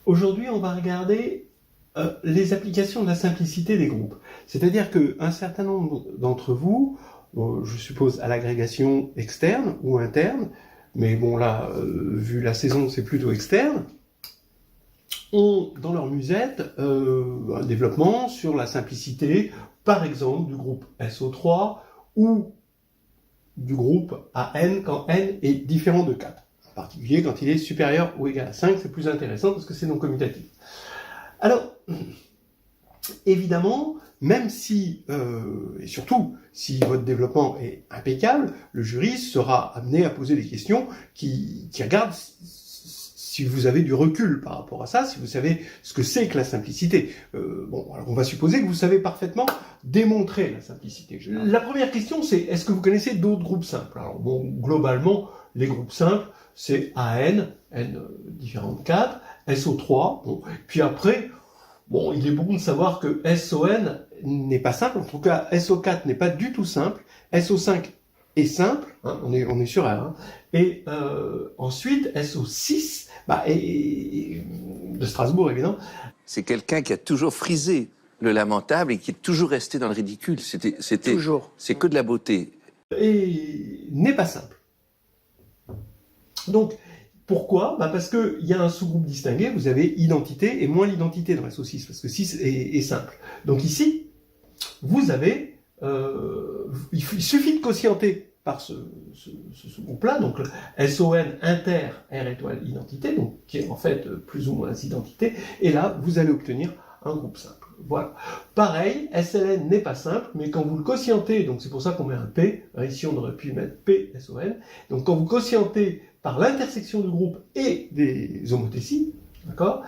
Aujourd'hui, on va regarder les applications de la simplicité des groupes. C'est-à-dire qu'un certain nombre d'entre vous, je suppose à l'agrégation externe ou interne, mais bon là, vu la saison, c'est plutôt externe, ont dans leur musette un développement sur la simplicité, par exemple, du groupe SO3 ou du groupe AN quand n est différent de 4. En particulier, quand il est supérieur ou égal à 5, c'est plus intéressant parce que c'est non commutatif. Alors, évidemment, même si, et surtout, si votre développement est impeccable, le jury sera amené à poser des questions qui regardent si vous avez du recul par rapport à ça, si vous savez ce que c'est que la simplicité. Bon, alors on va supposer que vous savez parfaitement démontrer la simplicité. La première question, c'est est-ce que vous connaissez d'autres groupes simples? Alors bon, globalement, les groupes simples, c'est AN, N différent de 4, SO3, bon, puis après, bon, il est bon de savoir que SON n'est pas simple, en tout cas SO4 n'est pas du tout simple, SO5 est simple, hein, on est sur R, hein, et ensuite SO6, et de Strasbourg évidemment. C'est quelqu'un qui a toujours frisé le lamentable et qui est toujours resté dans le ridicule. C'était Toujours. C'est que de la beauté. Et n'est pas simple. Donc, pourquoi? Parce qu'il y a un sous-groupe distingué, vous avez identité et moins l'identité dans SO6, parce que 6 est simple. Donc ici, vous avez, il suffit de quotienter par ce sous-groupe-là, donc SON inter R étoile identité, donc qui est en fait plus ou moins identité, et là, vous allez obtenir un groupe simple. Voilà. Pareil, SLN n'est pas simple, mais quand vous le quotientez, donc c'est pour ça qu'on met un P, ici on aurait pu mettre P, SON, donc quand vous quotientez par l'intersection du groupe et des homothéties, d'accord,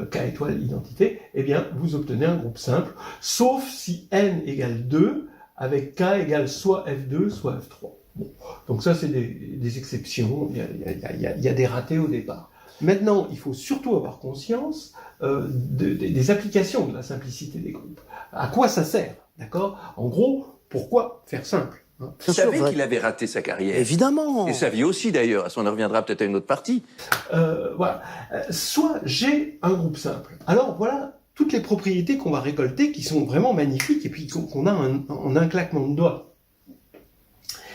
K étoile identité, eh bien, vous obtenez un groupe simple, sauf si N égale 2, avec K égale soit F2, soit F3. Bon. Donc ça, c'est des exceptions, il y a des ratés au départ. Maintenant, il faut surtout avoir conscience des applications de la simplicité des groupes. À quoi ça sert, d'accord? En gros, pourquoi faire simple? Vous savez qu'il avait raté sa carrière. Évidemment. Et sa vie aussi, d'ailleurs. On en reviendra peut-être à une autre partie. Voilà. Soit j'ai un groupe simple. Alors, voilà toutes les propriétés qu'on va récolter qui sont vraiment magnifiques et puis qu'on a en un claquement de doigts.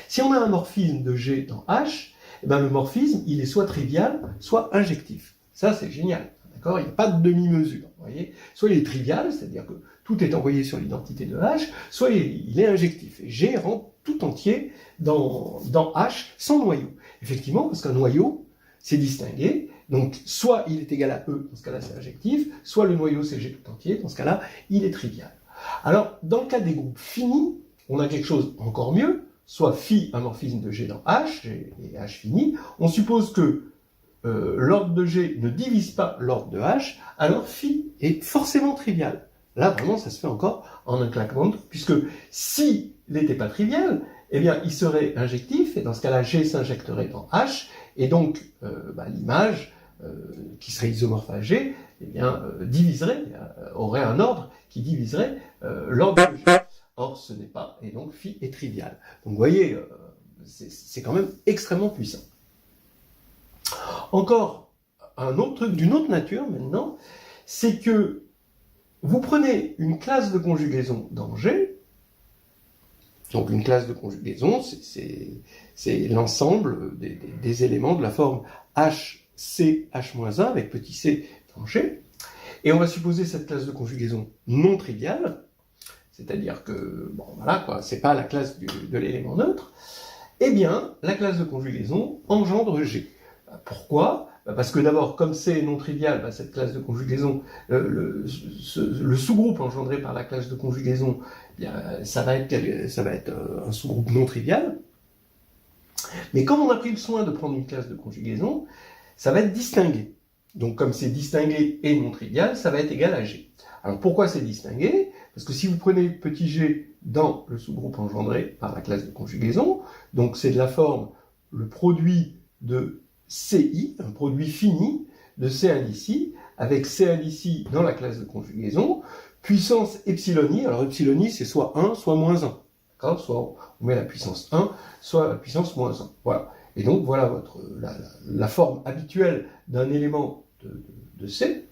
Si on a un morphisme de G dans H, eh ben le morphisme, il est soit trivial, soit injectif. Ça, c'est génial. D'accord? Il n'y a pas de demi-mesure. Vous voyez? Soit il est trivial, c'est-à-dire que tout est envoyé sur l'identité de H, soit il est injectif. Et G rentre tout entier dans H sans noyau. Effectivement, parce qu'un noyau, c'est distingué. Donc, soit il est égal à E, dans ce cas-là, c'est injectif, soit le noyau, c'est G tout entier, dans ce cas-là, il est trivial. Alors, dans le cas des groupes finis, on a quelque chose encore mieux, soit phi, un morphisme de G dans H, G et H fini. On suppose que l'ordre de G ne divise pas l'ordre de H, alors phi est forcément trivial. Là, vraiment, ça se fait encore en un claquement de doigts, puisque s'il n'était pas trivial, eh bien, il serait injectif, et dans ce cas-là, G s'injecterait dans H, et donc, l'image, qui serait isomorphe à G, eh bien, aurait un ordre qui diviserait l'ordre de G. Or, ce n'est pas, et donc phi est trivial. Donc, vous voyez, c'est quand même extrêmement puissant. Encore, un autre truc d'une autre nature, maintenant, c'est que vous prenez une classe de conjugaison dans G, donc une classe de conjugaison, c'est l'ensemble des éléments de la forme H, C, H-1 avec petit c dans G, et on va supposer cette classe de conjugaison non triviale, c'est-à-dire que, bon, voilà, quoi, c'est pas la classe de l'élément neutre, eh bien, la classe de conjugaison engendre G. Pourquoi? Parce que d'abord, comme c'est non trivial, cette classe de conjugaison, le sous-groupe engendré par la classe de conjugaison, eh bien, ça va être un sous-groupe non trivial. Mais comme on a pris le soin de prendre une classe de conjugaison, ça va être distingué. Donc comme c'est distingué et non trivial, ça va être égal à G. Alors pourquoi c'est distingué? Parce que si vous prenez petit g dans le sous-groupe engendré par la classe de conjugaison, donc c'est de la forme le produit de CI, un produit fini de C1 ici, avec C1 ici dans la classe de conjugaison, puissance epsilon i, alors epsilon i c'est soit 1, soit moins 1. D'accord? Soit on met la puissance 1, soit la puissance moins 1. Voilà. Et donc voilà la forme habituelle d'un élément de C.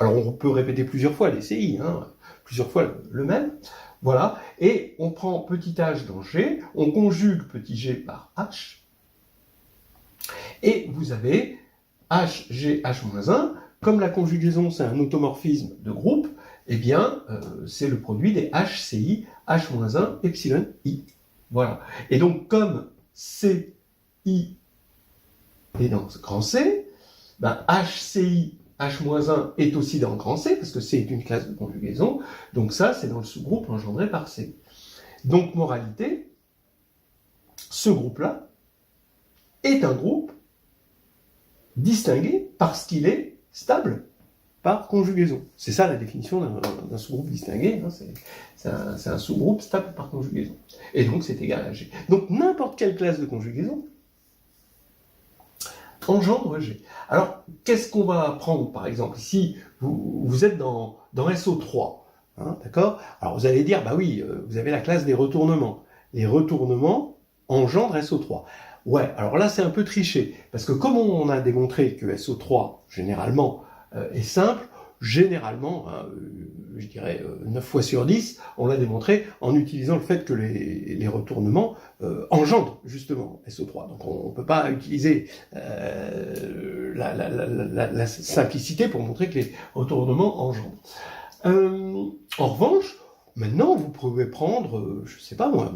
Alors on peut répéter plusieurs fois les CI, hein, plusieurs fois le même. Voilà, et on prend petit h dans G, on conjugue petit g par H, et vous avez HG, H-1, comme la conjugaison c'est un automorphisme de groupe, eh bien c'est le produit des HCI, H-1, epsilon I. Voilà. Et donc comme CI est dans grand C, ben HCI, H-1 est aussi dans grand C, parce que C est une classe de conjugaison, donc ça c'est dans le sous-groupe engendré par C. Donc moralité, ce groupe-là est un groupe distingué parce qu'il est stable par conjugaison. C'est ça la définition d'un sous-groupe distingué, hein, c'est un sous-groupe stable par conjugaison. Et donc c'est égal à G. Donc n'importe quelle classe de conjugaison engendre G. Alors qu'est-ce qu'on va prendre par exemple ici, vous êtes dans SO3, hein, d'accord? Alors vous allez dire, bah oui, vous avez la classe des retournements. Les retournements engendrent SO3. Ouais, alors là c'est un peu triché, parce que comme on a démontré que SO3, généralement, est simple, généralement, hein, je dirais 9 fois sur 10, on l'a démontré en utilisant le fait que les retournements engendrent justement SO3. Donc on ne peut pas utiliser la simplicité pour montrer que les retournements engendrent. En revanche, maintenant vous pouvez prendre, je ne sais pas moi,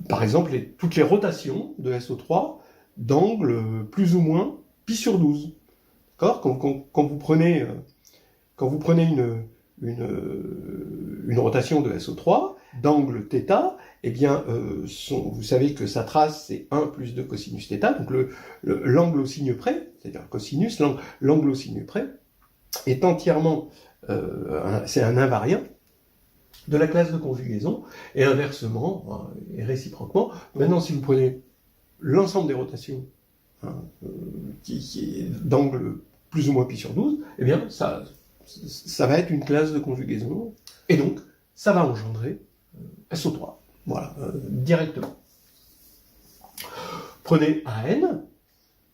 par exemple, toutes les rotations de SO3 d'angle plus ou moins pi sur 12. D'accord ? Quand vous prenez une rotation de SO3 d'angle θ, eh bien, vous savez que sa trace, c'est 1 plus 2 cosinus θ, donc l'angle au signe près, c'est-à-dire cosinus, l'angle au signe près, est entièrement, c'est un invariant de la classe de conjugaison, et inversement, et réciproquement. Maintenant, si vous prenez l'ensemble des rotations qui est d'angle plus ou moins pi sur 12, eh bien, ça va être une classe de conjugaison, et donc, ça va engendrer SO3, voilà, directement. Prenez AN,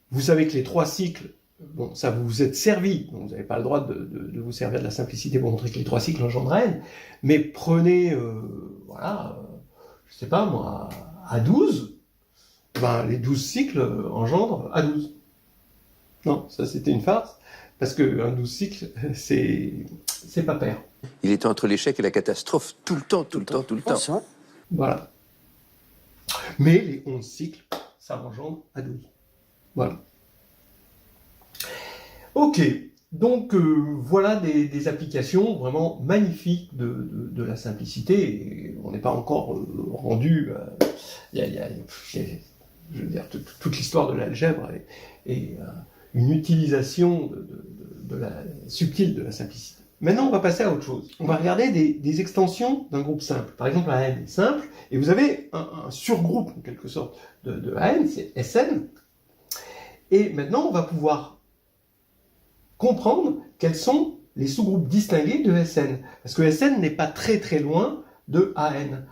vous savez que les 3 cycles, bon, ça vous vous êtes servi, donc vous n'avez pas le droit de vous servir de la simplicité pour montrer que les 3 cycles engendrent N, mais prenez, voilà, je sais pas moi, A12, ben, les 12 cycles engendrent A12. Non, ça c'était une farce, parce qu'un 12 cycles, c'est pas pair. Il était entre l'échec et la catastrophe tout le temps, tout le temps, tout le temps. Voilà. Mais les 11 cycles, ça engendre A12. Voilà. Ok, donc voilà des applications vraiment magnifiques de la simplicité. Et on n'est pas encore rendu. Je veux dire, toute l'histoire de l'algèbre est une utilisation subtile de la simplicité. Maintenant, on va passer à autre chose. On va regarder des extensions d'un groupe simple. Par exemple, AN est simple, et vous avez un surgroupe, en quelque sorte, de AN, c'est SN. Et maintenant, on va pouvoir comprendre quels sont les sous-groupes distingués de SN. Parce que SN n'est pas très très loin de AN.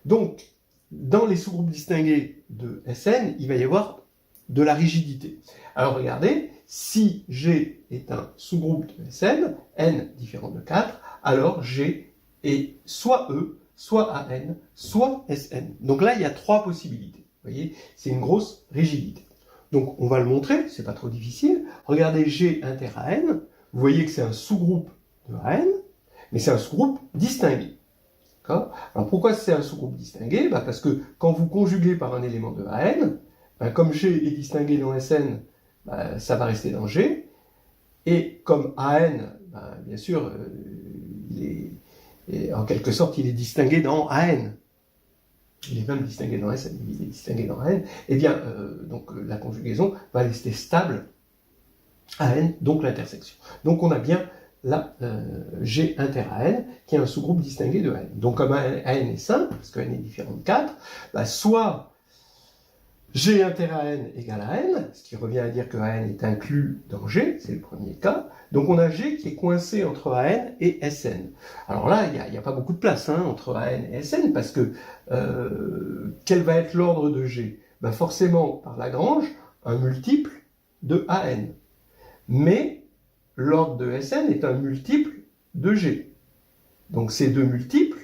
Donc, dans les sous-groupes distingués de SN, il va y avoir de la rigidité. Alors regardez, si G est un sous-groupe de SN, N différent de 4, alors G est soit E, soit AN, soit SN. Donc là, il y a 3 possibilités. Vous voyez, c'est une grosse rigidité. Donc on va le montrer, c'est pas trop difficile. Regardez G inter AN, vous voyez que c'est un sous-groupe de AN, mais c'est un sous-groupe distingué. Alors pourquoi c'est un sous-groupe distingué? Parce que quand vous conjuguez par un élément de AN, comme G est distingué dans SN, ça va rester dans G, et comme AN, bien sûr, en quelque sorte, il est distingué dans AN. Il est même distingué dans SN, il est distingué dans AN, eh bien, donc la conjugaison va rester stable AN, donc l'intersection. Donc on a bien là G inter AN, qui est un sous-groupe distingué de AN. Donc comme AN est simple, parce que AN est différent de 4, soit G inter AN égale à N, ce qui revient à dire que AN est inclus dans G, c'est le premier cas. Donc on a G qui est coincé entre AN et SN. Alors là, il n'y a pas beaucoup de place entre AN et SN, parce que quel va être l'ordre de G? Forcément, par Lagrange, un multiple de AN. Mais l'ordre de Sn est un multiple de G. Donc ces deux multiples,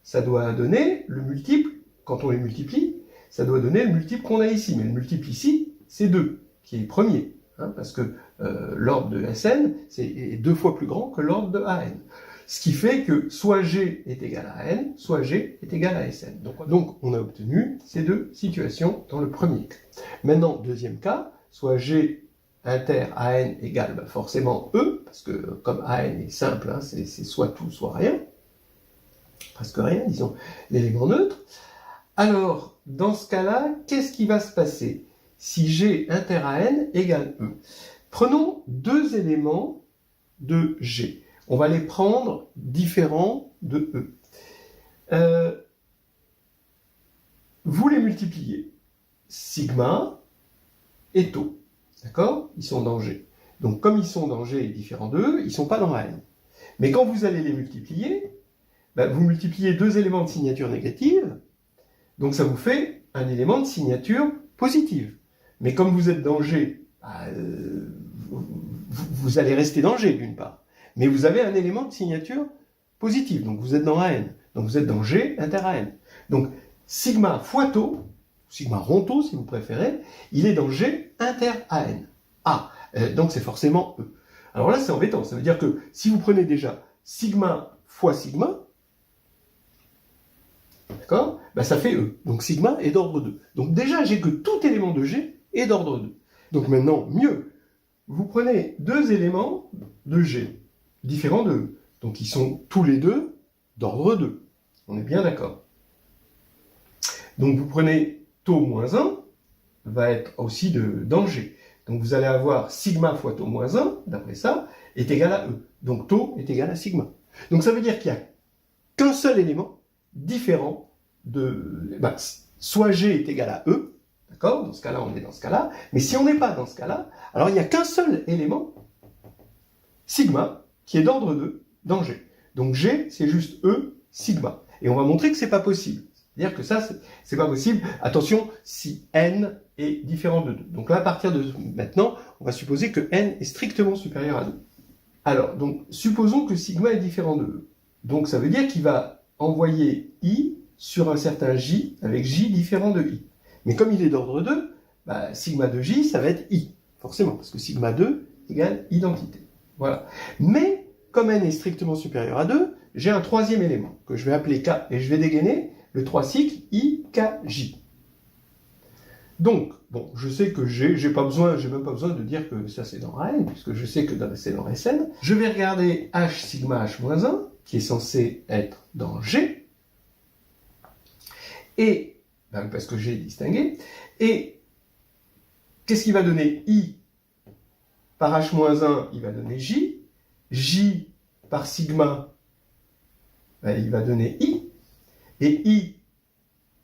ça doit donner le multiple, quand on les multiplie, ça doit donner le multiple qu'on a ici. Mais le multiple ici, c'est 2, qui est premier. Hein, parce que l'ordre de Sn est 2 fois plus grand que l'ordre de An. Ce qui fait que soit G est égal à N, soit G est égal à Sn. Donc on a obtenu ces deux situations dans le premier cas. Maintenant, deuxième cas, soit G inter AN égale forcément E, parce que comme AN est simple, hein, c'est soit tout, soit rien, presque rien, disons, l'élément neutre. Alors, dans ce cas-là, qu'est-ce qui va se passer si G inter AN égale E? Prenons deux éléments de G. On va les prendre différents de E. Vous les multipliez. Sigma et tau. D'accord? Ils sont dans G. Donc, comme ils sont dans G et différents de E, ils ne sont pas dans AN. Mais quand vous allez les multiplier, vous multipliez deux éléments de signature négative, donc ça vous fait un élément de signature positive. Mais comme vous êtes dans G, vous allez rester dans G d'une part. Mais vous avez un élément de signature positive, donc vous êtes dans AN. Donc vous êtes dans G inter AN. Donc sigma fois tau, sigma rond tau si vous préférez, il est dans G inter AN. Donc c'est forcément E. Alors là c'est embêtant, ça veut dire que si vous prenez déjà sigma fois sigma, d'accord, ça fait E. Donc sigma est d'ordre 2. Donc déjà j'ai que tout élément de G est d'ordre 2. Donc maintenant, mieux, vous prenez deux éléments de G, différents de E. Donc ils sont tous les deux d'ordre 2. On est bien d'accord. Donc vous prenez tau moins 1, va être aussi dans G. Donc vous allez avoir sigma fois tau moins 1, d'après ça, est égal à E. Donc tau est égal à sigma. Donc ça veut dire qu'il n'y a qu'un seul élément différent de... soit G est égal à E, d'accord? Dans ce cas-là, on est dans ce cas-là. Mais si on n'est pas dans ce cas-là, alors il n'y a qu'un seul élément, sigma, qui est d'ordre 2 dans G. Donc G, c'est juste E, sigma. Et on va montrer que c'est pas possible. C'est-à-dire que ça, c'est pas possible. Attention, si N est différent de 2. Donc là, à partir de maintenant, on va supposer que N est strictement supérieur à 2. Alors, donc, supposons que sigma est différent de E. Donc ça veut dire qu'il va envoyer I sur un certain J avec J différent de I. Mais comme il est d'ordre 2, sigma de J, ça va être I, forcément, parce que sigma 2 égale identité. Voilà. Mais, comme N est strictement supérieur à 2, j'ai un troisième élément, que je vais appeler K, et je vais dégainer le 3 cycle IKJ. Donc, bon, je sais que j'ai même pas besoin de dire que ça c'est dans AN, puisque je sais que c'est dans Sn. Je vais regarder H sigma H-1, qui est censé être dans G, et parce que G est distingué, et qu'est-ce qui va donner I par H-1, il va donner J, J par sigma, il va donner I, et I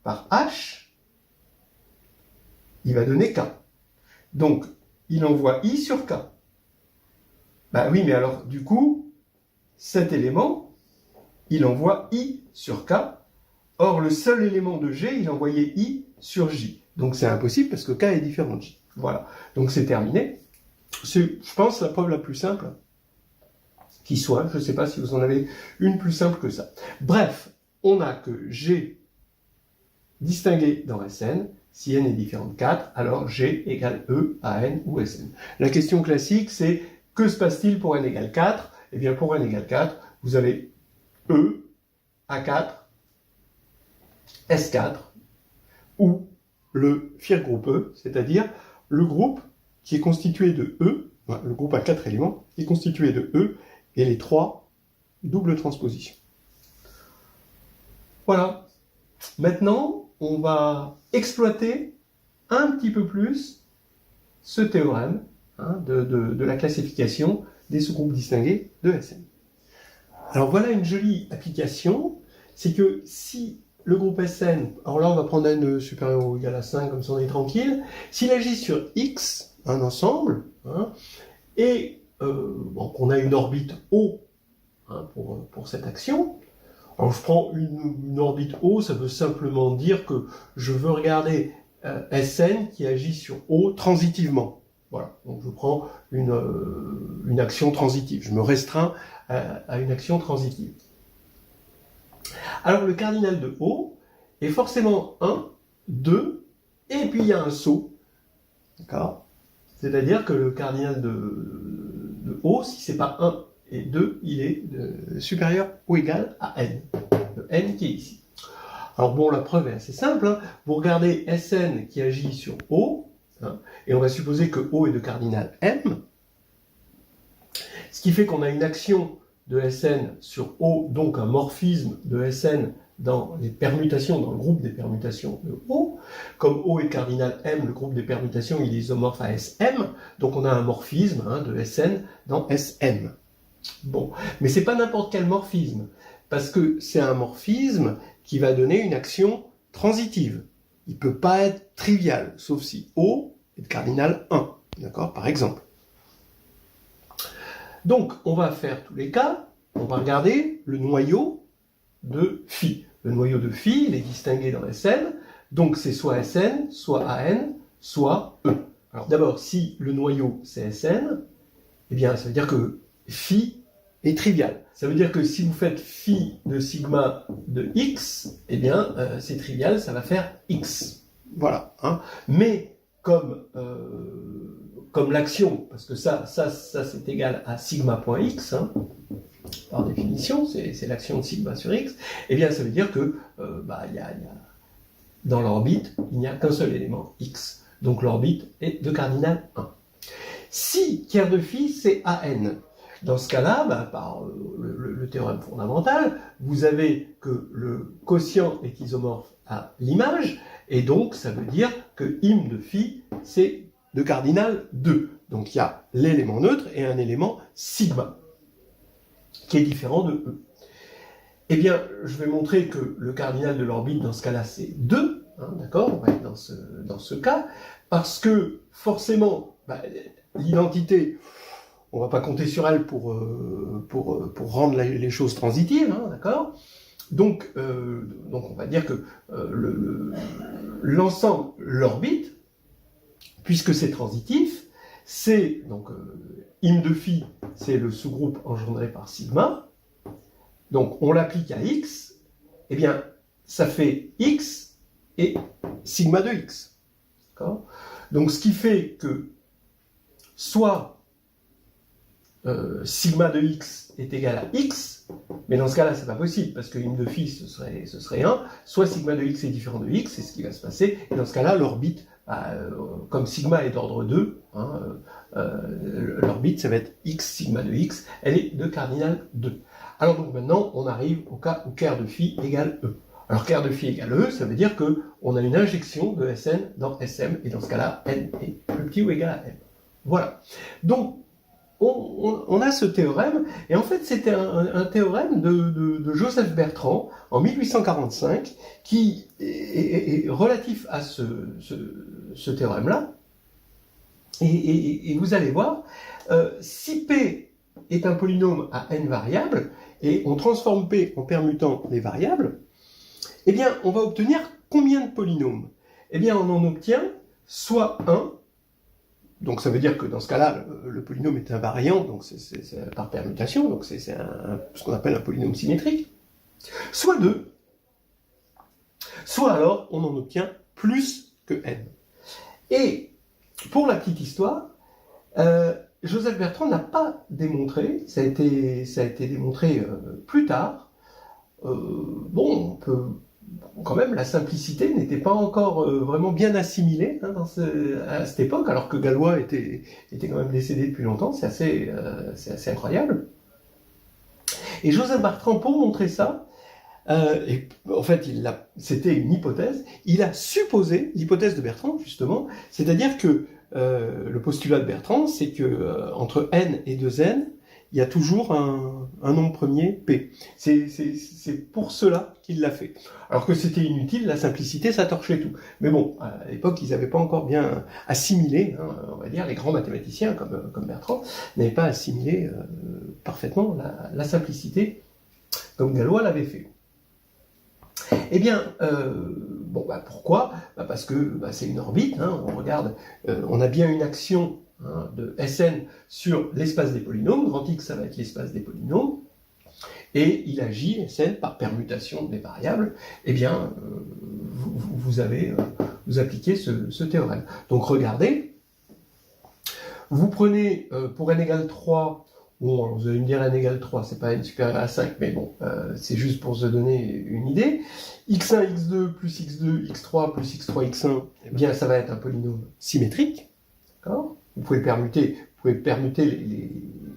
par H, il va donner K. Donc, il envoie I sur K. Oui, mais alors, du coup, cet élément, il envoie I sur K. Or, le seul élément de G, il envoyait I sur J. Donc, c'est impossible parce que K est différent de J. Voilà. Donc, c'est terminé. C'est, je pense, la preuve la plus simple qui soit. Je ne sais pas si vous en avez une plus simple que ça. Bref, on a que G distingué dans Sn. Si n est différent de 4, alors G égale E à n ou Sn. La question classique, c'est que se passe-t-il pour n égale 4? Eh bien, pour n égale 4, vous avez E, A4, S4, ou le Fier groupe E, c'est-à-dire le groupe qui est constitué de E, le groupe à 4 éléments, qui est constitué de E et les 3 doubles transpositions. Voilà. Maintenant, on va exploiter un petit peu plus ce théorème de la classification des sous-groupes distingués de Sn. Alors voilà une jolie application, c'est que si le groupe Sn, alors là on va prendre n supérieur ou égal à 5, comme ça on est tranquille, s'il agit sur X, un ensemble, et qu'on a une orbite O pour cette action. Alors je prends une orbite O, ça veut simplement dire que je veux regarder Sn qui agit sur O transitivement. Voilà, donc je prends une action transitive. Je me restreins à une action transitive. Alors le cardinal de O est forcément 1, 2, et puis il y a un saut. D'accord? C'est-à-dire que le cardinal de O, si c'est pas 1 et 2, il est supérieur ou égal à n. Le n qui est ici. Alors bon, la preuve est assez simple. Hein. Vous regardez Sn qui agit sur O, hein, et on va supposer que O est de cardinal m, ce qui fait qu'on a une action de Sn sur O, donc un morphisme de Sn dans les permutations, dans le groupe des permutations de O. Comme O est cardinal M, le groupe des permutations il est isomorphe à Sm, donc on a un morphisme hein, de Sn dans Sm. Bon, mais c'est pas n'importe quel morphisme, parce que c'est un morphisme qui va donner une action transitive. Il peut pas être trivial, sauf si O est de cardinal 1, d'accord, par exemple. Donc, on va faire tous les cas, on va regarder le noyau de phi. Le noyau de phi, il est distingué dans Sn, donc c'est soit Sn, soit An, soit E. Alors d'abord, si le noyau c'est Sn, eh bien ça veut dire que phi est trivial. Ça veut dire que si vous faites phi de sigma de x, eh bien c'est trivial, ça va faire x. Voilà. Hein. Mais comme l'action, parce que ça c'est égal à sigma.x, hein, par définition, c'est l'action de sigma sur x, eh bien ça veut dire que dans l'orbite, il n'y a qu'un seul élément, x. Donc l'orbite est de cardinal 1. Si tiers de phi, c'est AN. Dans ce cas-là, par le théorème fondamental, vous avez que le quotient est isomorphe à l'image, et donc ça veut dire que im de phi, c'est de cardinal 2. Donc il y a l'élément neutre et un élément sigma, qui est différent de E. Eh bien, je vais montrer que le cardinal de l'orbite, dans ce cas-là, c'est 2, hein, d'accord, on va être dans ce cas, parce que, forcément, l'identité, on va pas compter sur elle pour rendre les choses transitives, hein, d'accord. Donc, on va dire que l'ensemble, l'orbite, puisque c'est transitif, c'est, donc, im de phi, c'est le sous-groupe engendré par sigma. Donc, on l'applique à x, eh bien, ça fait x et sigma de x. D'accord ? Donc, ce qui fait que soit sigma de x est égal à x, mais dans ce cas-là, c'est pas possible, parce que im de phi, ce serait 1, soit sigma de x est différent de x, c'est ce qui va se passer, et dans ce cas-là, l'orbite, comme sigma est d'ordre 2, hein, l'orbite, ça va être x sigma de x, elle est de cardinal 2. Alors donc maintenant, on arrive au cas où ker de phi égale E. Alors ker de phi égale E, ça veut dire qu'on a une injection de Sn dans Sm, et dans ce cas-là, n est plus petit ou égal à m. Voilà. Donc, on a ce théorème, et en fait c'était un théorème de Joseph Bertrand en 1845 qui est relatif à ce théorème-là. Et vous allez voir, si P est un polynôme à n variables, et on transforme P en permutant les variables, eh bien on va obtenir combien de polynômes? Eh bien on en obtient soit 1, donc ça veut dire que dans ce cas-là, le polynôme est invariant, donc c'est par permutation, donc c'est ce qu'on appelle un polynôme symétrique, soit 2, soit alors on en obtient plus que n. Et pour la petite histoire, Joseph Bertrand n'a pas démontré, ça a été démontré plus tard, on peut... Quand même, la simplicité n'était pas encore vraiment bien assimilée hein, à cette époque, alors que Galois était quand même décédé depuis longtemps, c'est assez incroyable. Et Joseph Bertrand, pour montrer ça, et en fait, c'était une hypothèse, il a supposé, l'hypothèse de Bertrand justement, c'est-à-dire que le postulat de Bertrand, c'est que entre n et 2n, il y a toujours un nombre premier P. C'est pour cela qu'il l'a fait. Alors que c'était inutile, la simplicité, ça torchait tout. Mais bon, à l'époque, ils n'avaient pas encore bien assimilé, hein, on va dire, les grands mathématiciens comme Bertrand, n'avaient pas assimilé parfaitement la simplicité comme Galois l'avait fait. Eh bien, pourquoi ? Parce que c'est une orbite, hein, on regarde, on a bien une action hein, de Sn sur l'espace des polynômes. Grand X, ça va être l'espace des polynômes. Et il agit, Sn, par permutation des variables. Eh bien, vous appliquez ce théorème. Donc regardez, vous prenez pour n égale 3, bon, alors vous allez me dire n égale 3, c'est pas n supérieur à 5, mais bon, c'est juste pour se donner une idée. x1, x2 plus x2, x3 plus x3, x1, eh bien ça va être un polynôme symétrique. D'accord ? Vous pouvez permuter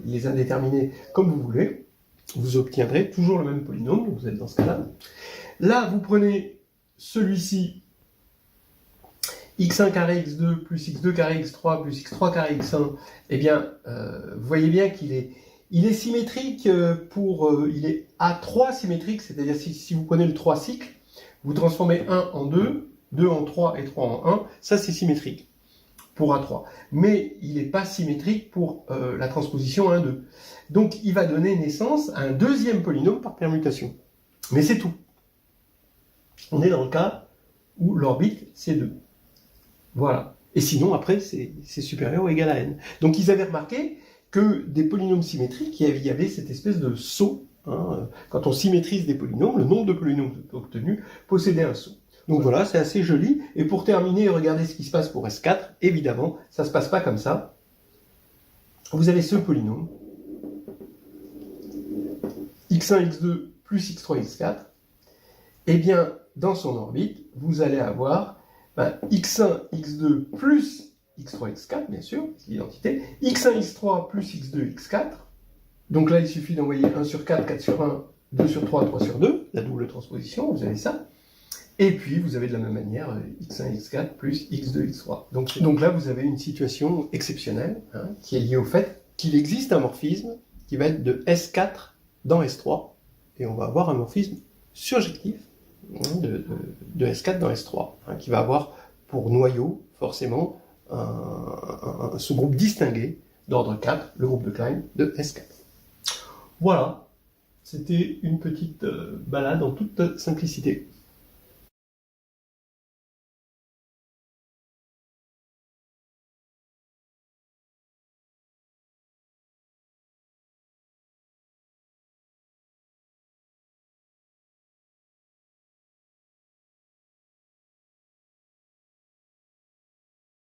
les indéterminés comme vous voulez. Vous obtiendrez toujours le même polynôme, donc vous êtes dans ce cas-là. Là, vous prenez celui-ci, x1 carré x2 plus x2 carré x3 plus x3 carré x1, eh bien, vous voyez bien qu'il est symétrique il est A3 symétrique, c'est-à-dire si vous prenez le 3 cycles, vous transformez 1 en 2, 2 en 3 et 3 en 1, ça c'est symétrique pour A3. Mais il n'est pas symétrique pour la transposition 1, 2. Donc il va donner naissance à un deuxième polynôme par permutation. Mais c'est tout. On est dans le cas où l'orbite c'est 2. Voilà. Et sinon, après, c'est supérieur ou égal à n. Donc ils avaient remarqué que des polynômes symétriques, il y avait cette espèce de saut. Hein, quand on symétrise des polynômes, le nombre de polynômes obtenus possédait un saut. Donc voilà, c'est assez joli. Et pour terminer, regardez ce qui se passe pour S4. Évidemment, ça ne se passe pas comme ça. Vous avez ce polynôme, x1, x2 plus x3, x4. Eh bien, dans son orbite, vous allez avoir x1, x2 plus x3, x4, bien sûr, c'est l'identité, x1, x3 plus x2, x4. Donc là, il suffit d'envoyer 1 sur 4, 4 sur 1, 2 sur 3, 3 sur 2, la double transposition, vous avez ça. Et puis, vous avez de la même manière x1, x4 plus x2, x3. Donc là, vous avez une situation exceptionnelle hein, qui est liée au fait qu'il existe un morphisme qui va être de S4 dans S3. Et on va avoir un morphisme surjectif hein, de S4 dans S3, hein, qui va avoir pour noyau, forcément, un sous-groupe distingué d'ordre 4, le groupe de Klein de S4. Voilà, c'était une petite balade en toute simplicité.